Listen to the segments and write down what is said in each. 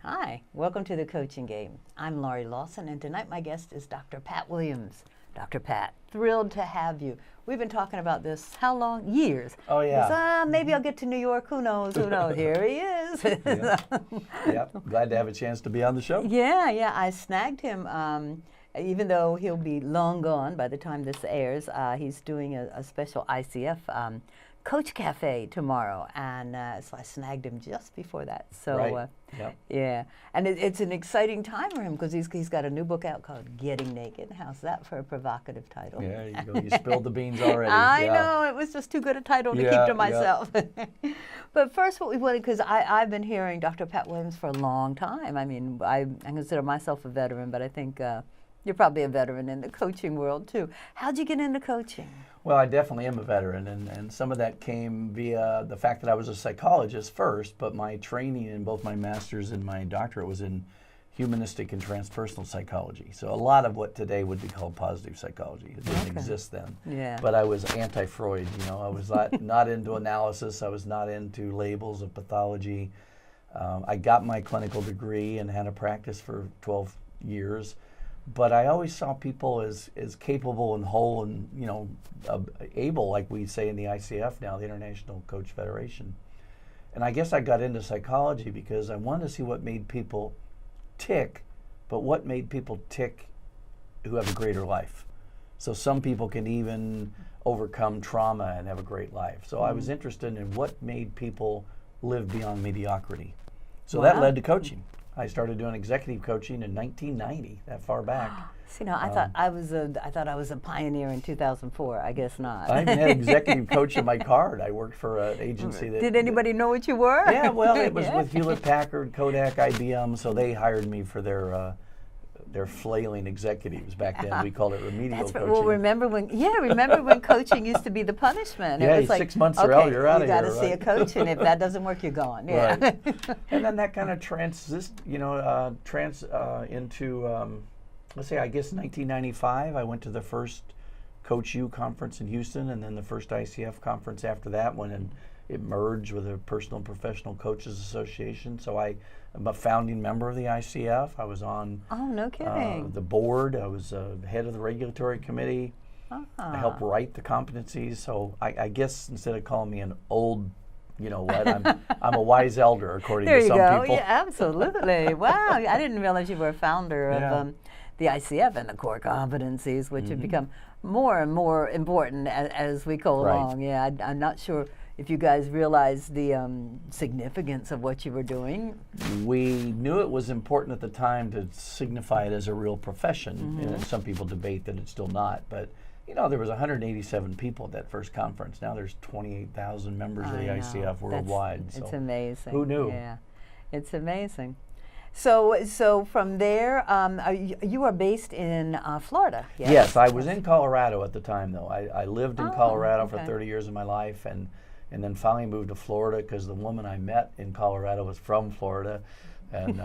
Hi, welcome to the Coaching Game. I'm Laurie Lawson, and tonight my guest is Dr. Pat Williams. Dr. Pat, thrilled to have you. We've been talking about this, how long? Years. Oh, yeah. Maybe I'll get to New York, who knows, who knows. Here he is. Yep, glad to have a chance to be on the show. Yeah, I snagged him. Even though he'll be long gone by the time this airs, he's doing a special ICF Coach Cafe tomorrow, and so I snagged him just before that. So, Right. Yep. yeah, and it's an exciting time for him because he's got a new book out called Getting Naked. How's that for a provocative title? Yeah, you go. You spilled the beans already. I Yeah. know, it was just too good a title to Yeah, keep to yeah. myself. But first, what we wanted, because I've been hearing Dr. Pat Williams for a long time. I mean, I consider myself a veteran, but I think you're probably a veteran in the coaching world too. How'd you get into coaching? Well, I definitely am a veteran, and some of that came via the fact that I was a psychologist first, but my training in both my master's and my doctorate was in humanistic and transpersonal psychology. So a lot of what today would be called positive psychology. It didn't exist then. Yeah. But I was anti-Freud, I was not into analysis. I was not into labels of pathology. I got my clinical degree and had a practice for 12 years. But I always saw people as capable and whole and, able, like we say in the ICF now, the International Coach Federation. And I guess I got into psychology because I wanted to see what made people tick, but what made people tick who have a greater life. So some people can even overcome trauma and have a great life. So I was interested in what made people live beyond mediocrity. So that led to coaching. I started doing executive coaching in 1990, that far back. See, I thought I was a pioneer in 2004. I guess not. I even had executive coach in my card. I worked for an agency that... Did anybody know what you were? Yeah, well, it was with Hewlett Packard, Kodak, IBM, so they hired me for their flailing executives back then. We called it remedial coaching. Well, remember when coaching used to be the punishment? Yeah, it was like, 6 months okay, or else you're out of here. You got to see a coach, and if that doesn't work, you're gone. Yeah. Right. And then that kind of into, let's say, I guess 1995, I went to the first Coach U conference in Houston, and then the first ICF conference after that when it merged with a Personal and Professional Coaches Association. So I'm a founding member of the ICF. I was on no kidding. The board. I was head of the regulatory committee. I helped write the competencies. So I guess instead of calling me an old, I'm a wise elder, according to some There you go. people. Yeah, absolutely. Wow, I didn't realize you were a founder of the ICF and the core competencies, which have become more and more important as we go along. Yeah, I'm not sure if you guys realized the significance of what you were doing. We knew it was important at the time to signify it as a real profession. And some people debate that it's still not, but there was 187 people at that first conference. Now there's 28,000 members of the ICF worldwide. It's amazing. Who knew? Yeah, it's amazing. So from there, you are based in Florida. Yes? Yes, I was in Colorado at the time, though. I lived in Colorado for okay. 30 years of my life, and then finally moved to Florida because the woman I met in Colorado was from Florida, and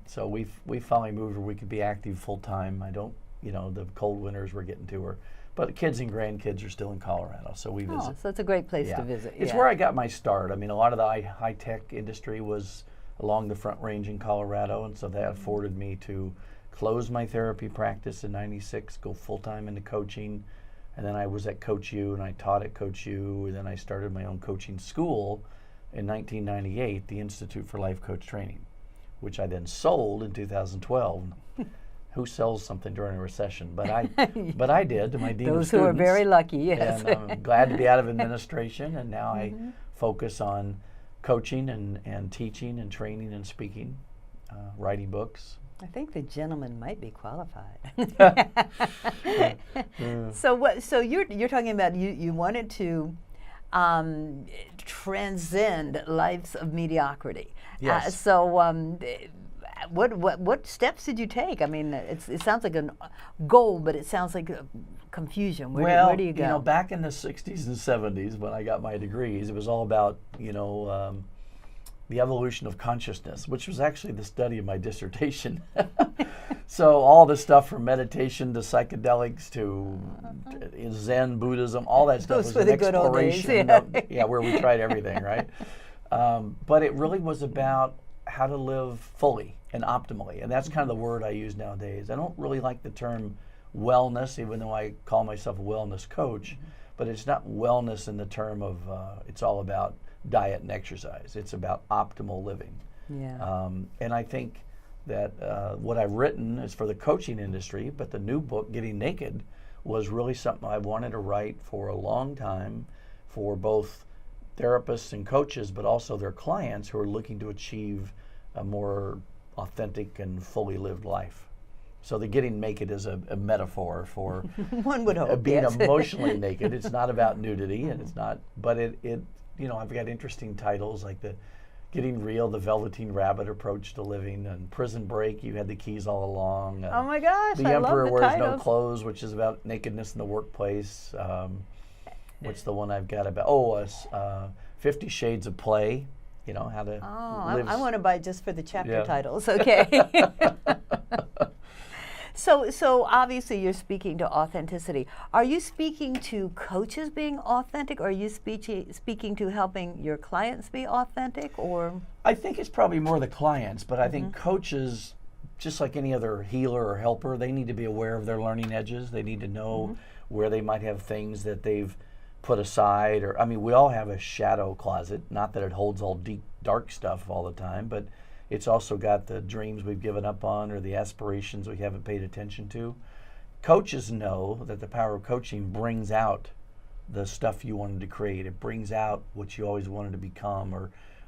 so we finally moved where we could be active full time. I don't, the cold winters we're getting to her, but the kids and grandkids are still in Colorado, so we visit. So it's a great place to visit. It's where I got my start. I mean, a lot of the high tech industry was along the Front Range in Colorado, and so that afforded me to close my therapy practice in '96, go full time into coaching. And then I was at Coach U, and I taught at Coach U, and then I started my own coaching school in 1998, the Institute for Life Coach Training, which I then sold in 2012. Who sells something during a recession? But I did to my dean of Those students. who are very lucky, yes. And I'm glad to be out of administration, and now I focus on coaching and teaching and training and speaking, writing books. I think the gentleman might be qualified. So you're talking about you wanted to transcend lives of mediocrity. Yes. What steps did you take? I mean, it sounds like a goal, but it sounds like confusion. Where do you go? Back in the 60s and 70s when I got my degrees, it was all about, the evolution of consciousness, which was actually the study of my dissertation. So all the stuff from meditation to psychedelics to Zen Buddhism, all that stuff was an exploration. Where we tried everything, right? But it really was about how to live fully and optimally. And that's kind of the word I use nowadays. I don't really like the term wellness, even though I call myself a wellness coach, but it's not wellness in the term of it's all about diet and exercise. It's about optimal living. Yeah. And I think that what I've written is for the coaching industry, but the new book, Getting Naked, was really something I wanted to write for a long time for both therapists and coaches, but also their clients who are looking to achieve a more authentic and fully lived life. So the getting naked is a metaphor for one would hope, being yes. emotionally naked. It's not about nudity, and it's not, but it I've got interesting titles like the Getting Real, the Velveteen Rabbit Approach to Living, and Prison Break, You Had the Keys All Along. Oh my gosh, The I Emperor love the Wears titles. No Clothes, which is about nakedness in the workplace. What's the one I've got about? 50 Shades of Play. How to live. I want to buy just for the chapter Yeah. titles. Okay. So obviously you're speaking to authenticity. Are you speaking to coaches being authentic, or are you speaking to helping your clients be authentic, or? I think it's probably more the clients, but I think coaches, just like any other healer or helper, they need to be aware of their learning edges. They need to know where they might have things that they've put aside, or we all have a shadow closet. Not that it holds all deep, dark stuff all the time, but it's also got the dreams we've given up on or the aspirations we haven't paid attention to. Coaches know that the power of coaching brings out the stuff you wanted to create. It brings out what you always wanted to become,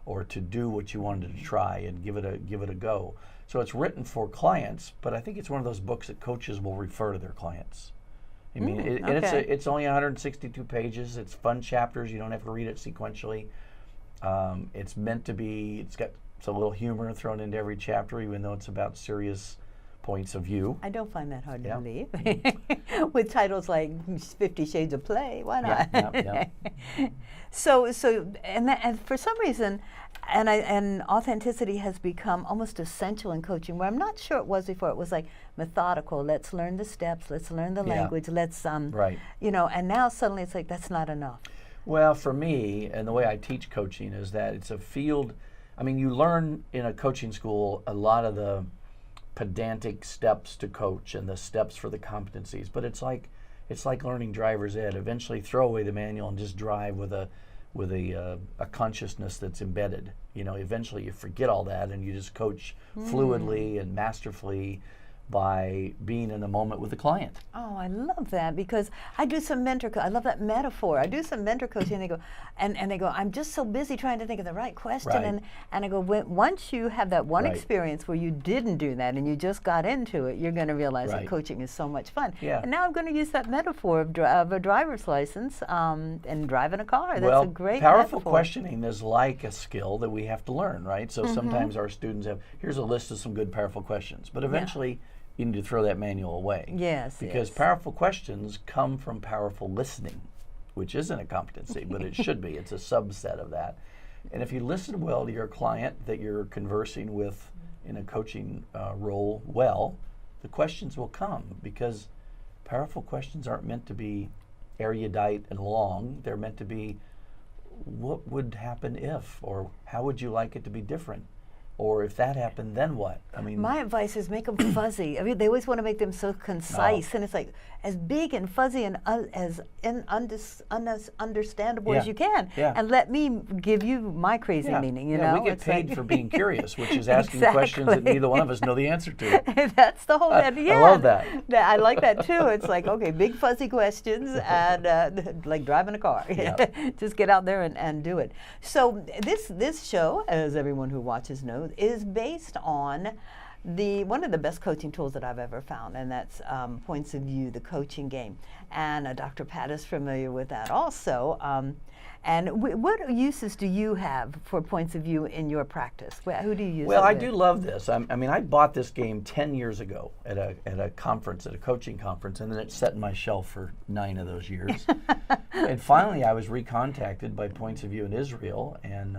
or to do what you wanted to try and give it a go. So it's written for clients, but I think it's one of those books that coaches will refer to their clients. And it's only 162 pages. It's fun chapters. You don't have to read it sequentially. It's meant to be. It's got a little humor thrown into every chapter, even though it's about serious points of view. I don't find that hard to believe. With titles like 50 Shades of Play, why not? Yeah. So and for some reason, and authenticity has become almost essential in coaching, where I'm not sure it was before. It was like methodical. Let's learn the steps. Let's learn the language. Let's Right. And now suddenly it's like that's not enough. Well, for me, and the way I teach coaching is that it's a field. You learn in a coaching school a lot of the pedantic steps to coach and the steps for the competencies, but it's like learning driver's ed. Eventually, throw away the manual and just drive with a consciousness that's embedded. Eventually you forget all that and you just coach fluidly and masterfully by being in the moment with the client. Oh, I love that, because I do some mentor I love that metaphor. I do some mentor coaching, and they go, and they go, I'm just so busy trying to think of the right question, Right. and I go, once you have that one Right. experience where you didn't do that and you just got into it, you're going to realize that Right. coaching is so much fun. Yeah. And now I'm going to use that metaphor of a driver's license and driving a car. That's a great powerful metaphor. questioning is like a skill that we have to learn, right? So sometimes our students here's a list of some good powerful questions, but eventually you need to throw that manual away. Yes. Because powerful questions come from powerful listening, which isn't a competency, but it should be. It's a subset of that. And if you listen well to your client that you're conversing with in a coaching role well, the questions will come, because powerful questions aren't meant to be erudite and long. They're meant to be, what would happen if, or how would you like it to be different? Or if that happened, then what? My advice is make them fuzzy. They always want to make them so concise, and it's like as big and fuzzy and understandable as you can. Yeah. And let me give you my crazy meaning. We get It's paid like for being curious, which is asking questions that neither one of us know the answer to. That's the whole. I love that. I like that too. It's like, okay, big fuzzy questions and like driving a car. Yeah. Just get out there and do it. So this show, as everyone who watches knows, is based on one of the best coaching tools that I've ever found, and that's Points of View, the coaching game. And Dr. Pat is familiar with that also. And what uses do you have for Points of View in your practice? Who do you use? Well, I do love this. I bought this game 10 years ago at a conference, at a coaching conference, and then it sat on my shelf for 9 of those years. And finally, I was recontacted by Points of View in Israel, and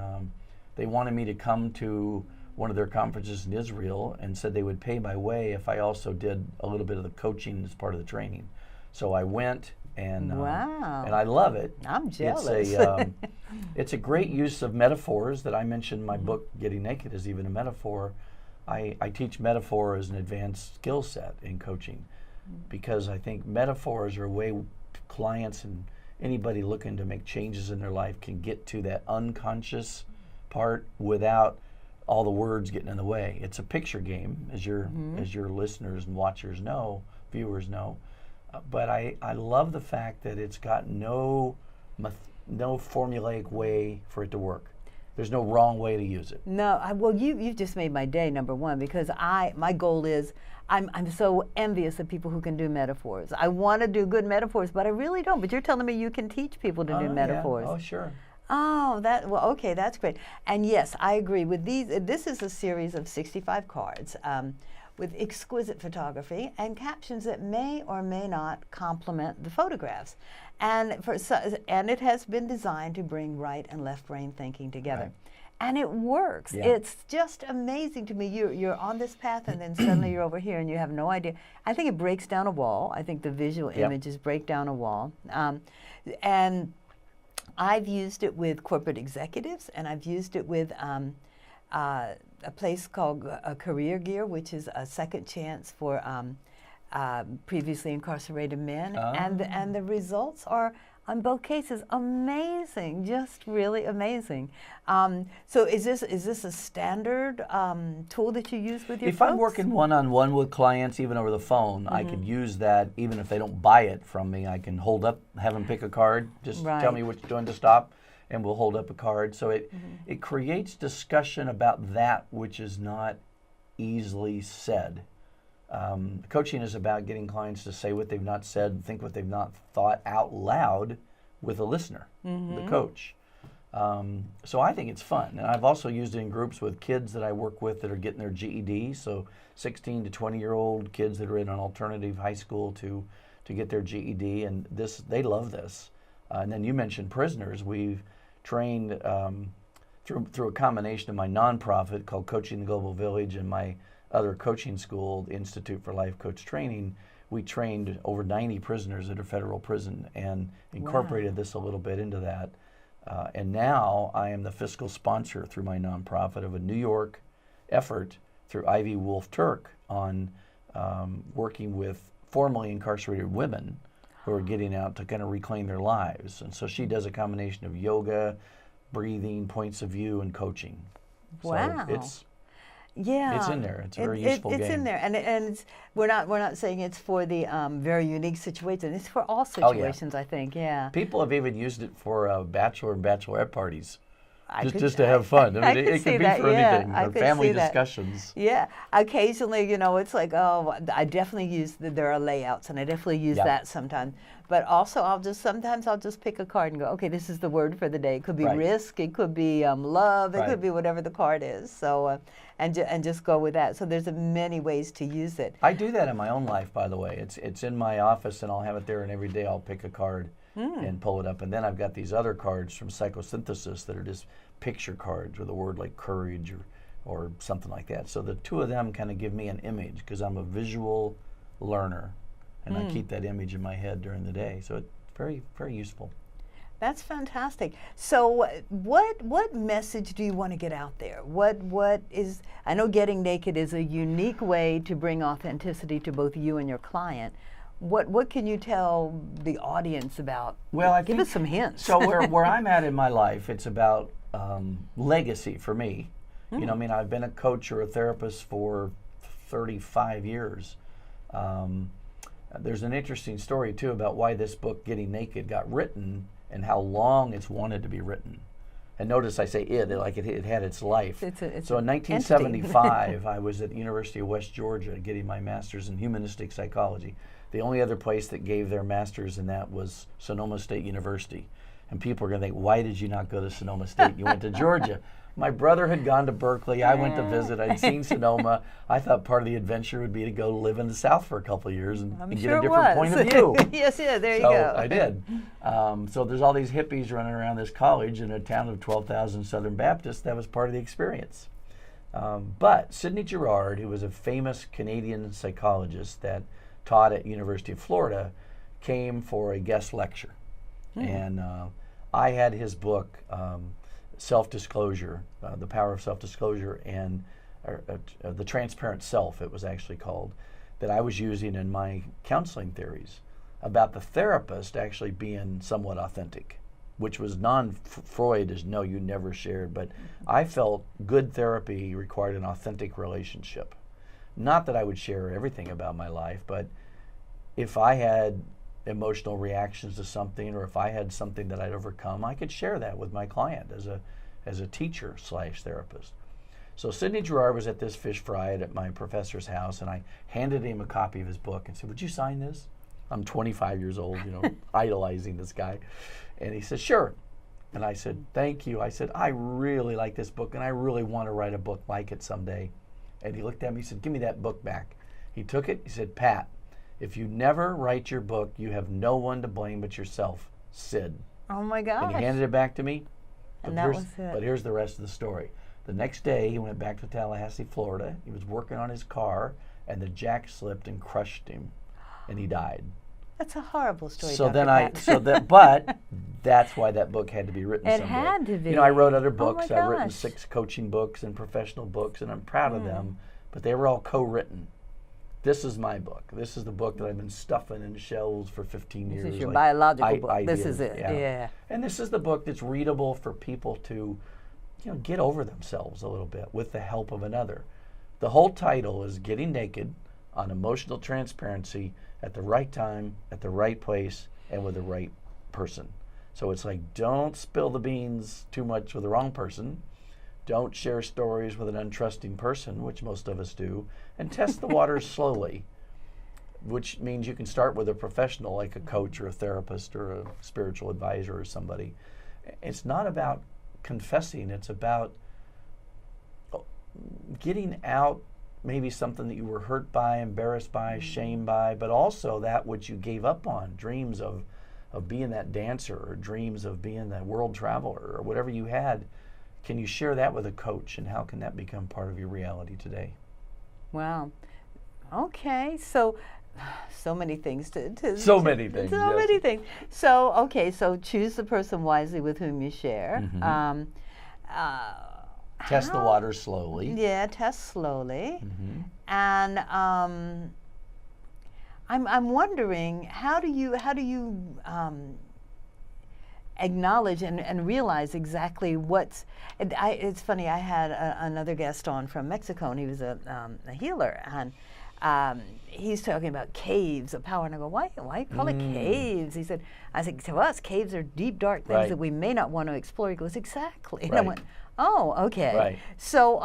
they wanted me to come to one of their conferences in Israel, and said they would pay my way if I also did a little bit of the coaching as part of the training. So I went, and wow. And I love it. I'm jealous. It's a great use of metaphors that I mentioned in my book. Getting Naked is even a metaphor. I teach metaphor as an advanced skill set in coaching, because I think metaphors are a way clients and anybody looking to make changes in their life can get to that unconscious part without all the words getting in the way. It's a picture game, as your listeners and watchers know, viewers know. But I love the fact that it's got no formulaic way for it to work. There's no wrong way to use it. No, well, you've just made my day, number one, because my goal is, I'm so envious of people who can do metaphors. I want to do good metaphors, but I really don't. But you're telling me you can teach people to do metaphors. Yeah. Oh, sure. Oh, okay, that's great. And yes, I agree with these. This is a series of 65 cards with exquisite photography and captions that may or may not complement the photographs. And it has been designed to bring right and left brain thinking together. Right. And it works. Yeah. It's just amazing to me. You're on this path, and then suddenly you're over here, and you have no idea. I think it breaks down a wall. I think the visual images break down a wall. And I've used it with corporate executives, and I've used it with a place called Career Gear, which is a second chance for previously incarcerated men. And the results are, in both cases, amazing, just really amazing. So is this a standard tool that you use with your folks? If I'm working one-on-one with clients, even over the phone, I could use that. Even if they don't buy it from me, I can hold up, have them pick a card, just tell me what you're doing to stop, and we'll hold up a card. So it creates discussion about that which is not easily said. Coaching is about getting clients to say what they've not said, think what they've not thought out loud with a listener, the coach. So I think it's fun. And I've also used it in groups with kids that I work with that are getting their GED, so 16 to 20-year-old kids that are in an alternative high school to get their GED, and they love this. And then you mentioned prisoners. We've trained through a combination of my nonprofit called Coaching the Global Village and my other coaching school, the Institute for Life Coach Training. We trained over 90 prisoners at a federal prison and incorporated this a little bit into that. And now I am the fiscal sponsor through my nonprofit of a New York effort through Ivy Wolf Turk on working with formerly incarcerated women who are getting out to kind of reclaim their lives. And so she does a combination of yoga, breathing, points of view, and coaching. Wow. So it's in there. It's a very useful game. It's in there, and it's we're not saying it's for the very unique situation. It's for all situations. I think. Yeah. People have even used it for bachelor and bachelorette parties. Just to have fun. I mean, it could be for anything. Or family discussions. Yeah. Occasionally, it's like, I definitely use there are layouts, and I definitely use that sometimes. But also, sometimes I'll just pick a card and go, okay, this is the word for the day. It could be risk, it could be love, it could be whatever the card is. So, and just go with that. So there's many ways to use it. I do that in my own life, by the way. It's in my office, and I'll have it there, and every day I'll pick a card and pull it up. And then I've got these other cards from Psychosynthesis that are just picture cards with a word like courage or something like that. So the two of them kind of give me an image because I'm a visual learner, and I keep that image in my head during the day. So it's very, very useful. That's fantastic. So what message do you want to get out there? I know Getting Naked is a unique way to bring authenticity to both you and your client. What can you tell the audience about? Well, give us some hints. So where I'm at in my life, it's about legacy for me. I've been a coach or a therapist for 35 years. There's an interesting story too about why this book, Getting Naked, got written and how long it's wanted to be written. And notice I say it had its life. So in 1975, I was at the University of West Georgia getting my master's in humanistic psychology. The only other place that gave their master's in that was Sonoma State University. And people are going to think, why did you not go to Sonoma State? You went to Georgia. My brother had gone to Berkeley. I went to visit. I'd seen Sonoma. I thought part of the adventure would be to go live in the South for a couple of years and get a different point of view. Yes, there you go. So I did. So there's all these hippies running around this college in a town of 12,000 Southern Baptists. That was part of the experience. But Sidney Girard, who was a famous Canadian psychologist that taught at University of Florida, came for a guest lecture. And I had his book, Self-Disclosure, The Power of Self-Disclosure, and The Transparent Self, it was actually called, that I was using in my counseling theories about the therapist actually being somewhat authentic, which was non-Freud is no, you never shared, but I felt good therapy required an authentic relationship. Not that I would share everything about my life, but if I had emotional reactions to something, or if I had something that I'd overcome, I could share that with my client as a teacher / therapist. So Sidney Girard was at this fish fry at my professor's house, and I handed him a copy of his book and said, "Would you sign this?" I'm 25 years old, idolizing this guy. And he said, "Sure." And I said, "Thank you." I said, "I really like this book, and I really want to write a book like it someday." And he looked at me, he said, "Give me that book back." He took it, he said, "Pat, if you never write your book, you have no one to blame but yourself, Sid." Oh my gosh. And he handed it back to me. And that was it. But here's the rest of the story. The next day, he went back to Tallahassee, Florida. He was working on his car, and the jack slipped and crushed him, and he died. That's a horrible story. So Dr. then but that's why that book had to be written someday. It had to be. I wrote other books. Oh my I've written gosh. 6 coaching books and professional books, and I'm proud of them, but they were all co-written. This is my book. This is the book that I've been stuffing in shelves for 15 years. This is your biological book. This ideas, is it. Yeah. And this is the book that's readable for people to, get over themselves a little bit with the help of another. The whole title is Getting Naked on Emotional Transparency at the Right Time, at the Right Place, and with the right person. So it's like, don't spill the beans too much with the wrong person. Don't share stories with an untrusting person, which most of us do, and test the waters slowly, which means you can start with a professional like a coach or a therapist or a spiritual advisor or somebody. It's not about confessing, it's about getting out maybe something that you were hurt by, embarrassed by, shamed by, but also that which you gave up on, dreams of being that dancer, or dreams of being that world traveler, or whatever you had. Can you share that with a coach, and how can that become part of your reality today? Wow. Okay. So many things So many things. Many things. So, okay, so choose the person wisely with whom you share. Test the waters slowly. Yeah, test slowly. And I'm wondering, how do you acknowledge and realize exactly what's. It's funny. I had another guest on from Mexico, and he was a healer, and he's talking about caves of power, and I go, why call it caves? He said, I said, to us, caves are deep, dark things that we may not want to explore. He goes, exactly. And I went, oh, okay. Right. So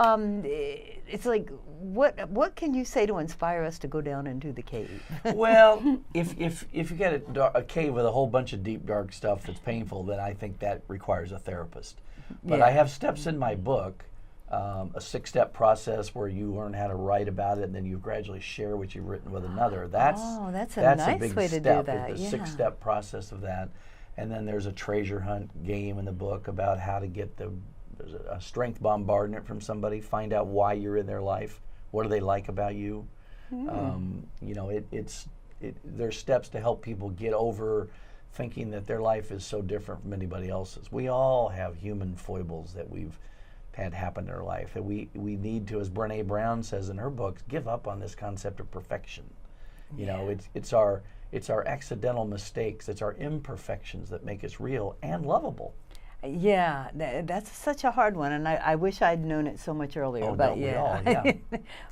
it's like, what can you say to inspire us to go down into the cave? Well, if you get a cave with a whole bunch of deep, dark stuff that's painful, then I think that requires a therapist. But I have steps in my book, a 6-step process where you learn how to write about it, and then you gradually share what you've written with another. That's a nice big way step, to do that. the 6-step process of that. And then there's a treasure hunt game in the book about how to get there's a strength bombardment from somebody, find out why you're in their life, what do they like about you. There's steps to help people get over thinking that their life is so different from anybody else's. We all have human foibles that we've had happen in our life, and we need to, as Brené Brown says in her books, give up on this concept of perfection. It's our accidental mistakes, it's our imperfections that make us real and lovable. Yeah, that's such a hard one, and I wish I'd known it so much earlier. Oh, but don't we all? Yeah.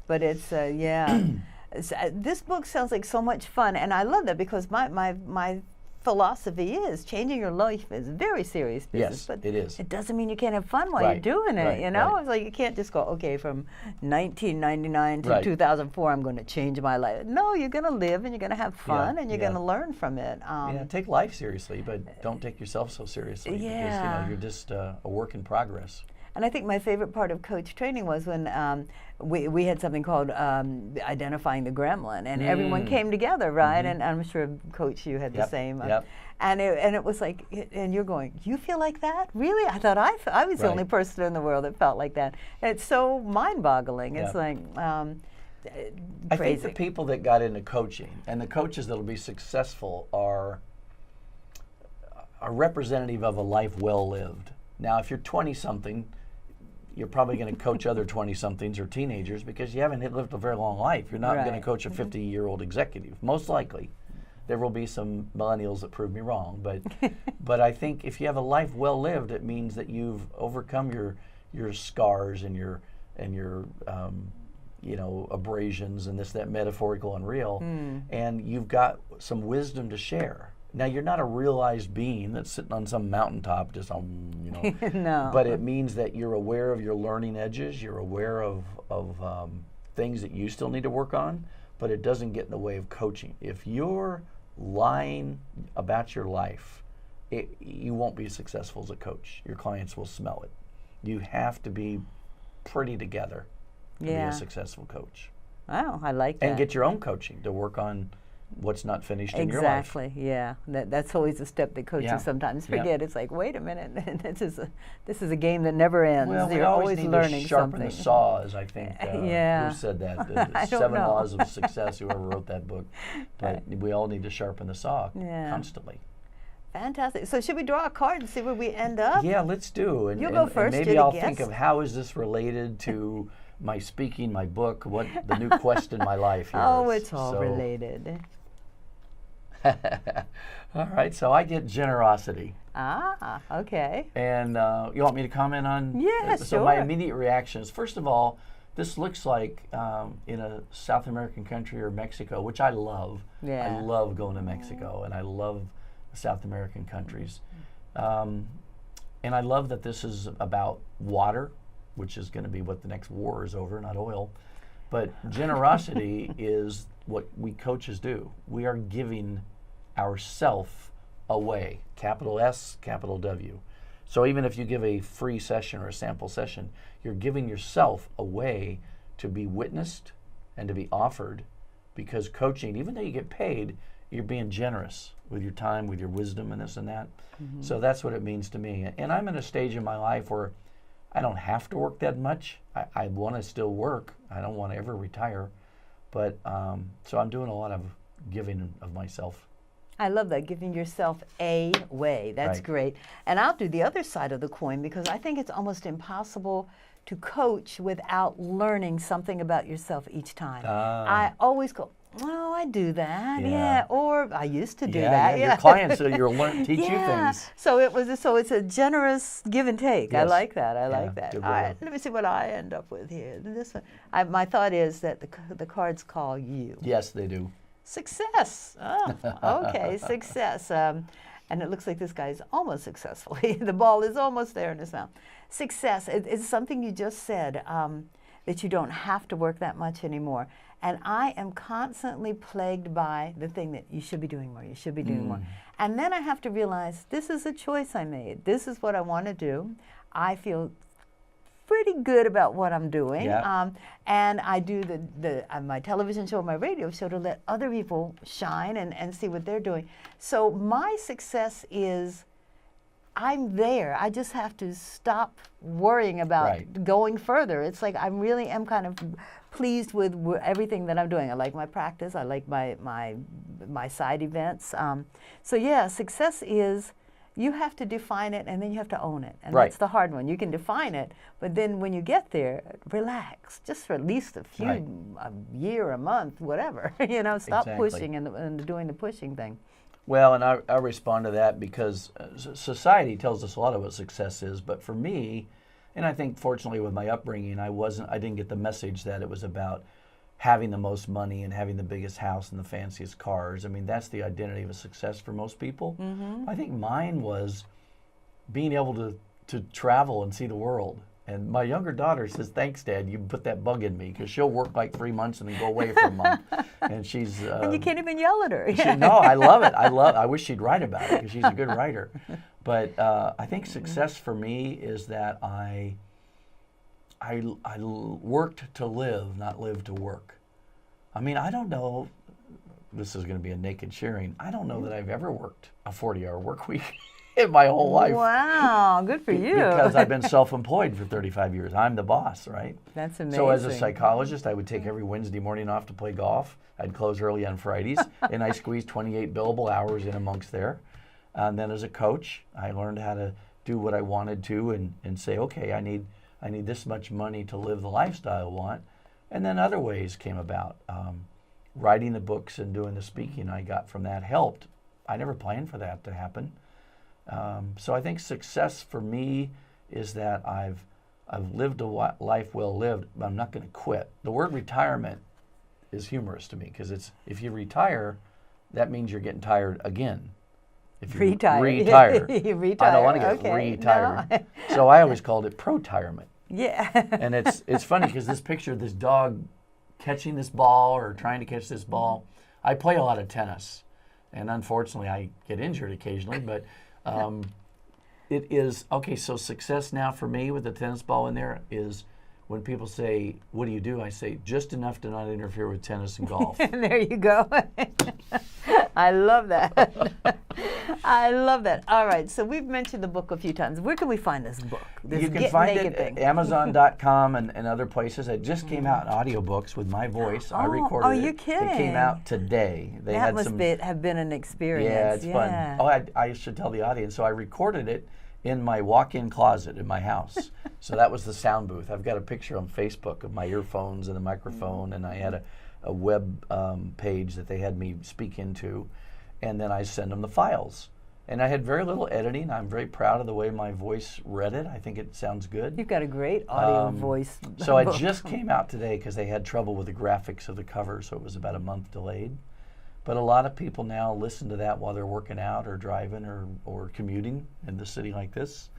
But it's this book sounds like so much fun, and I love that, because my philosophy is changing your life is very serious business. Yes, but it is. It doesn't mean you can't have fun while you're doing it. It's like you can't just go, okay, from 1999 to 2004, I'm going to change my life. No, you're going to live, and you're going to have fun, and you're going to learn from it. Take life seriously, but don't take yourself so seriously, because you're just a work in progress. And I think my favorite part of coach training was when we had something called identifying the gremlin, and everyone came together, right? And I'm sure, Coach, you had the same. And it was like, and you're going, you feel like that? Really? I thought I was the only person in the world that felt like that. It's so mind-boggling. It's like, I think the people that got into coaching and the coaches that will be successful are representative of a life well lived. Now, if you're 20-something, you're probably going to coach other 20-somethings or teenagers because you haven't lived a very long life. You're not going to coach a 50-year-old executive, most likely. There will be some millennials that prove me wrong, but I think if you have a life well lived, it means that you've overcome your scars and your abrasions and that metaphorical and real, and you've got some wisdom to share. Now, you're not a realized being that's sitting on some mountaintop just No. But it means that you're aware of your learning edges, you're aware of things that you still need to work on, but it doesn't get in the way of coaching. If you're lying about your life, you won't be successful as a coach. Your clients will smell it. You have to be pretty together to be a successful coach. Wow, I like that. And get your own coaching to work on what's not finished in your life. Exactly, yeah. That's always a step that coaches sometimes forget. It's like, wait a minute, this is a game that never ends. Well, You're always need learning to sharpen something. the saw, as I think, who said that? The 7 Laws of Success, whoever wrote that book. But we all need to sharpen the saw constantly. Fantastic. So should we draw a card and see where we end up? Yeah, let's do. You go first. And maybe I'll think of how is this related to my speaking, my book, what the new quest in my life here Oh, is. it's all related. All right, so I get generosity. Ah, okay. And you want me to comment on? Yeah, So my immediate reaction is, first of all, this looks like in a South American country or Mexico, which I love. Yeah. I love going to Mexico, and I love South American countries. And I love that this is about water, which is going to be what the next war is over, not oil. But generosity is what we coaches do. We are giving ourself away, capital S, capital W. So even if you give a free session or a sample session, you're giving yourself away to be witnessed and to be offered, because coaching, even though you get paid, you're being generous with your time, with your wisdom and this and that. Mm-hmm. So that's what it means to me. And I'm in a stage in my life where I don't have to work that much. I want to still work. I don't want to ever retire. But so I'm doing a lot of giving of myself. I love that, giving yourself away. That's great. And I'll do the other side of the coin, because I think it's almost impossible to coach without learning something about yourself each time. I always go, oh, I do that, or I used to do that. Your clients, teach you things. So it's a generous give and take. Yes. I like that. I like that. Good All right, word. let me see what I end up with here. This one, my thought is that the cards call you. Yes, they do. Success. Oh, okay, success. And it looks like this guy is almost successful. The ball is almost there in his mouth. Success. It's something you just said, that you don't have to work that much anymore. And I am constantly plagued by the thing that you should be doing more, you should be doing more. And then I have to realize this is a choice I made. This is what I want to do. I feel pretty good about what I'm doing. Yeah. And I do my television show, my radio show, to let other people shine and see what they're doing. So my success is I'm there. I just have to stop worrying about going further. It's like I really am kind of pleased with everything that I'm doing. I like my practice. I like my side events. So yeah, success is, you have to define it and then you have to own it. And that's the hard one. You can define it, but then when you get there, relax. Just for at least a year, a month, whatever. Stop pushing and doing the pushing thing. Well, and I respond to that because society tells us a lot of what success is, but for me, and I think fortunately with my upbringing, I didn't get the message that it was about having the most money and having the biggest house and the fanciest cars. I mean, that's the identity of a success for most people. Mm-hmm. I think mine was being able to travel and see the world. And my younger daughter says, "Thanks, Dad, you put that bug in me," because she'll work like 3 months and then go away for a month. And she's and you can't even yell at her. No, I love it. I wish she'd write about it because she's a good writer. But I think success for me is that I worked to live, not live to work. I mean, I don't know. This is going to be a naked sharing. I don't know that I've ever worked a 40-hour work week. in my whole life. Wow, good for you. Because I've been self-employed for 35 years. I'm the boss, right? That's amazing. So as a psychologist, I would take every Wednesday morning off to play golf. I'd close early on Fridays, and I squeezed 28 billable hours in amongst there. And then as a coach, I learned how to do what I wanted to and say, okay, I need this much money to live the lifestyle I want. And then other ways came about. Writing the books and doing the speaking I got from that helped. I never planned for that to happen. So I think success for me is that I've lived a life well lived, but I'm not going to quit. The word retirement is humorous to me because if you retire, that means you're getting tired again. If you retire. You retire. I don't want to get retired. No. So I always called it pro-tirement. Yeah. And it's funny because this picture of this dog catching this ball or trying to catch this ball, I play a lot of tennis. And unfortunately, I get injured occasionally, but it is, okay, so success now for me with the tennis ball in there is when people say, what do you do? I say, just enough to not interfere with tennis and golf. And there you go. I love that. I love that. All right, so we've mentioned the book a few times. Where can we find this book? You can find it at Amazon.com and other places. It just came out in audiobooks with my voice. I recorded it. Oh, you're kidding. It came out today. That must have been an experience. Yeah, it's fun. Oh, I should tell the audience. So I recorded it in my walk-in closet in my house. So that was the sound booth. I've got a picture on Facebook of my earphones and the microphone, and I had a web page that they had me speak into, and then I send them the files. And I had very little editing. I'm very proud of the way my voice read it. I think it sounds good. You've got a great audio voice. So it just came out today because they had trouble with the graphics of the cover, so it was about a month delayed. But a lot of people now listen to that while they're working out or driving or commuting in the city like this.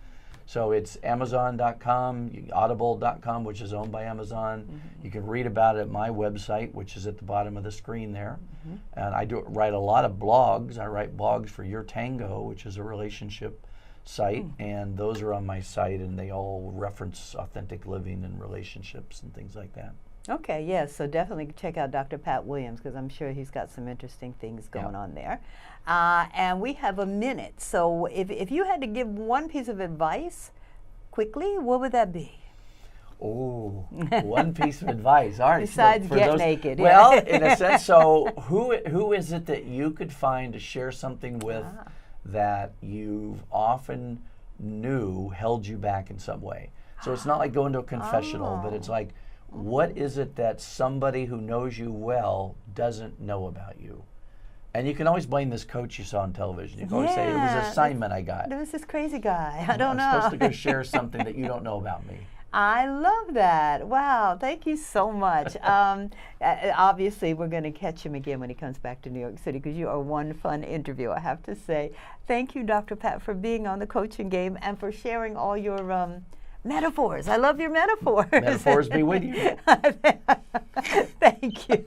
So it's Amazon.com, Audible.com, which is owned by Amazon. Mm-hmm. You can read about it at my website, which is at the bottom of the screen there. Mm-hmm. And I write a lot of blogs. I write blogs for Your Tango, which is a relationship site, and those are on my site, and they all reference authentic living and relationships and things like that. Okay, yes, so definitely check out Dr. Pat Williams because I'm sure he's got some interesting things going on there. And we have a minute, so if you had to give one piece of advice quickly, what would that be? Oh, one piece of advice. All right. Besides get naked. Well, in a sense, so who is it that you could find to share something with that you've often knew held you back in some way? So it's not like going to a confessional, but it's like, what is it that somebody who knows you well doesn't know about you? And you can always blame this coach you saw on television. You can always say, it was an assignment I got. There was this crazy guy. I don't know. I'm supposed to go share something that you don't know about me. I love that. Wow, thank you so much. Obviously, we're going to catch him again when he comes back to New York City because you are one fun interview, I have to say. Thank you, Dr. Pat, for being on the Coaching Game and for sharing all your metaphors. I love your metaphors. Metaphors be with you. Thank you.